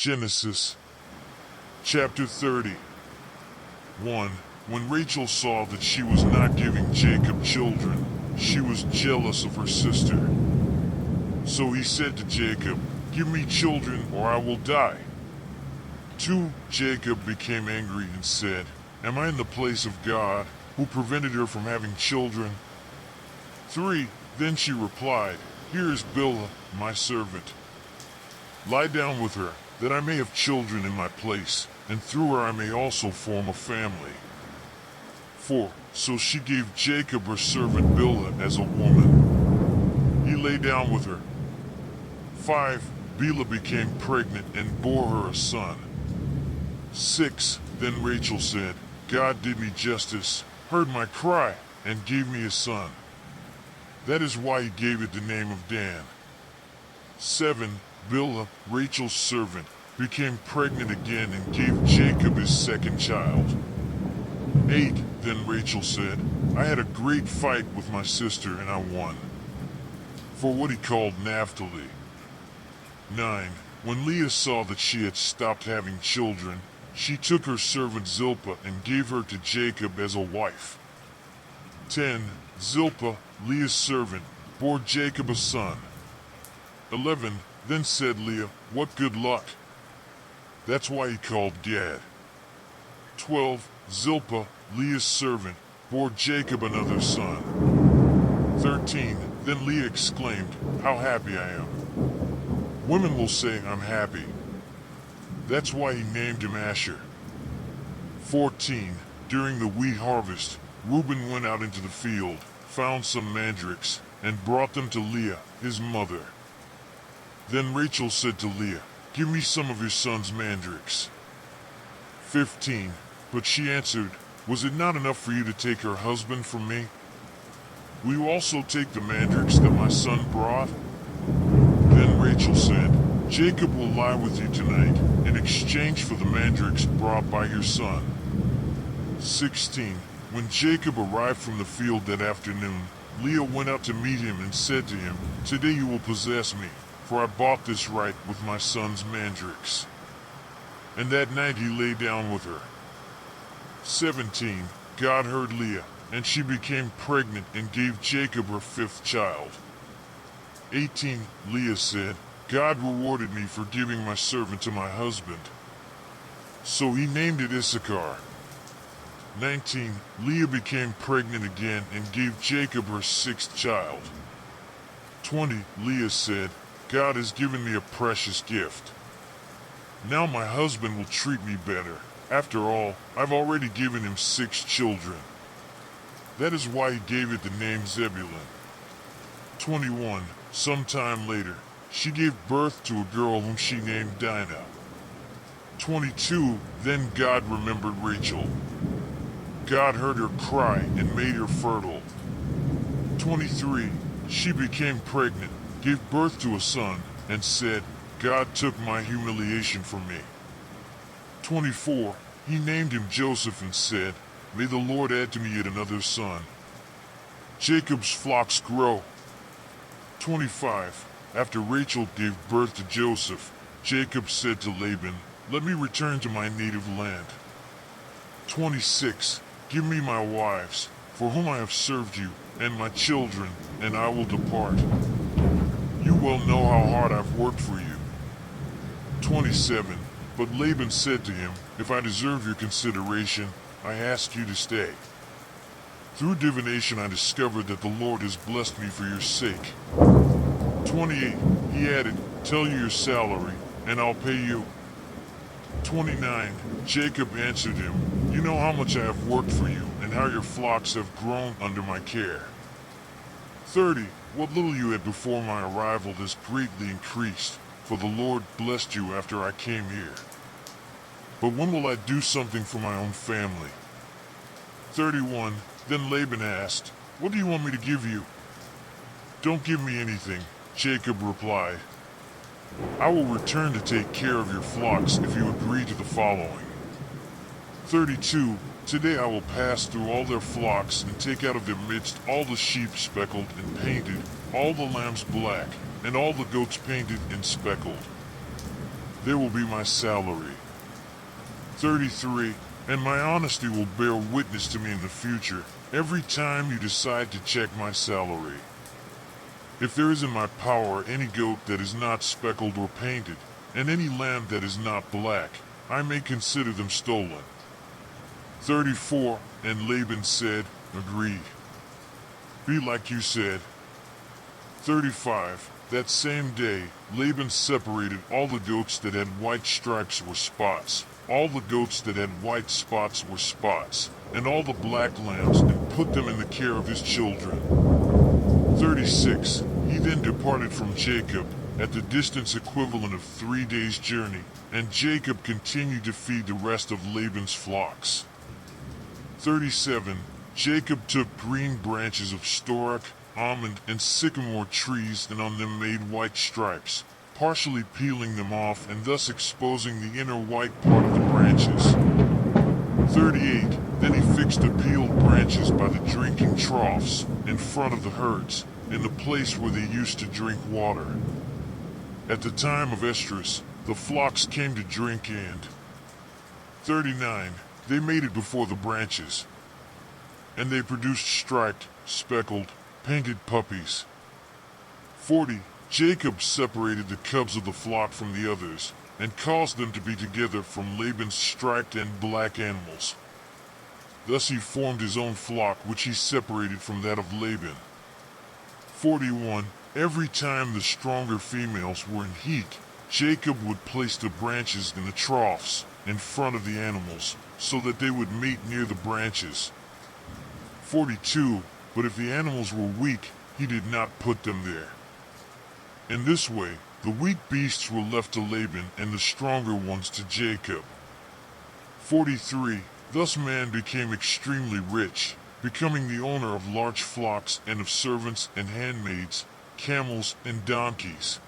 Genesis chapter 30. 1. When Rachel saw that she was not giving Jacob children, she was jealous of her sister. So he said to Jacob, "Give me children or I will die." 2. Jacob became angry and said, "Am I in the place of God, who prevented her from having children?" 3. Then she replied, "Here is Bilhah, my servant. Lie down with her, that I may have children in my place, and through her I may also form a family." 4. So she gave Jacob her servant Bilhah as a woman. He lay down with her. 5. Bilhah became pregnant and bore her a son. 6. Then Rachel said, "God did me justice, heard my cry, and gave me a son." That is why he gave it the name of Dan. 7. Bilhah, Rachel's servant, became pregnant again and gave Jacob his second child. 8. Then Rachel said, "I had a great fight with my sister and I won," for what he called Naphtali. 9. When Leah saw that she had stopped having children, she took her servant Zilpah and gave her to Jacob as a wife. 10. Zilpah, Leah's servant, bore Jacob a son. 11. Then said Leah, "What good luck." That's why he called Gad. 12. Zilpah, Leah's servant, bore Jacob another son. 13. Then Leah exclaimed, "How happy I am." Women will say, "I'm happy." That's why he named him Asher. 14. During the wheat harvest, Reuben went out into the field, found some mandrakes, and brought them to Leah, his mother. Then Rachel said to Leah, "Give me some of your son's mandrakes." 15. But she answered, "Was it not enough for you to take her husband from me? Will you also take the mandrakes that my son brought?" Then Rachel said, "Jacob will lie with you tonight, in exchange for the mandrakes brought by your son." 16. When Jacob arrived from the field that afternoon, Leah went out to meet him and said to him, "Today you will possess me, for I bought this right with my son's mandrakes." And that night he lay down with her. 17. God heard Leah, and she became pregnant and gave Jacob her fifth child. 18. Leah said, "God rewarded me for giving my servant to my husband." So he named it Issachar. 19. Leah became pregnant again and gave Jacob her sixth child. 20. Leah said, "God has given me a precious gift. Now my husband will treat me better. After all, I've already given him 6 children." That is why he gave it the name Zebulun. 21. Sometime later, she gave birth to a girl whom she named Dinah. 22. Then God remembered Rachel. God heard her cry and made her fertile. 23. She became pregnant, gave birth to a son, and said, "God took my humiliation from me." 24. He named him Joseph and said, "May the Lord add to me yet another son. Jacob's flocks grow." 25. After Rachel gave birth to Joseph, Jacob said to Laban, "Let me return to my native land." 26. Give me my wives, for whom I have served you, and my children, and I will depart. You well know how hard I've worked for you. 27. But Laban said to him, "If I deserve your consideration, I ask you to stay. Through divination I discovered that the Lord has blessed me for your sake." 28. He added, "Tell you your salary, and I'll pay you." 29. Jacob answered him, "You know how much I have worked for you, and how your flocks have grown under my care." 30. What little you had before my arrival has greatly increased, for the Lord blessed you after I came here. But when will I do something for my own family? 31. Then Laban asked, "What do you want me to give you?" "Don't give me anything," Jacob replied. "I will return to take care of your flocks if you agree to the following." 32. Today I will pass through all their flocks and take out of their midst all the sheep speckled and painted, all the lambs black, and all the goats painted and speckled. There will be my salary. 33. And my honesty will bear witness to me in the future, every time you decide to check my salary. If there is in my power any goat that is not speckled or painted, and any lamb that is not black, I may consider them stolen. 34. And Laban said, Agreed. Be like you said. 35. That same day, Laban separated all the goats that had white stripes or spots, all the goats that had white spots or spots, and all the black lambs, and put them in the care of his children. 36. He then departed from Jacob, at the distance equivalent of 3 days' journey, and Jacob continued to feed the rest of Laban's flocks. 37. Jacob took green branches of storach, almond, and sycamore trees and on them made white stripes, partially peeling them off and thus exposing the inner white part of the branches. 38. Then he fixed the peeled branches by the drinking troughs, in front of the herds, in the place where they used to drink water. At the time of estrus, the flocks came to drink and 39. They made it before the branches, and they produced striped, speckled, painted puppies. 40. Jacob separated the cubs of the flock from the others, and caused them to be together from Laban's striped and black animals. Thus he formed his own flock, which he separated from that of Laban. 41. Every time the stronger females were in heat, Jacob would place the branches in the troughs in front of the animals, so that they would mate near the branches. 42. But if the animals were weak, he did not put them there. In this way, the weak beasts were left to Laban and the stronger ones to Jacob. 43. Thus man became extremely rich, becoming the owner of large flocks and of servants and handmaids, camels and donkeys.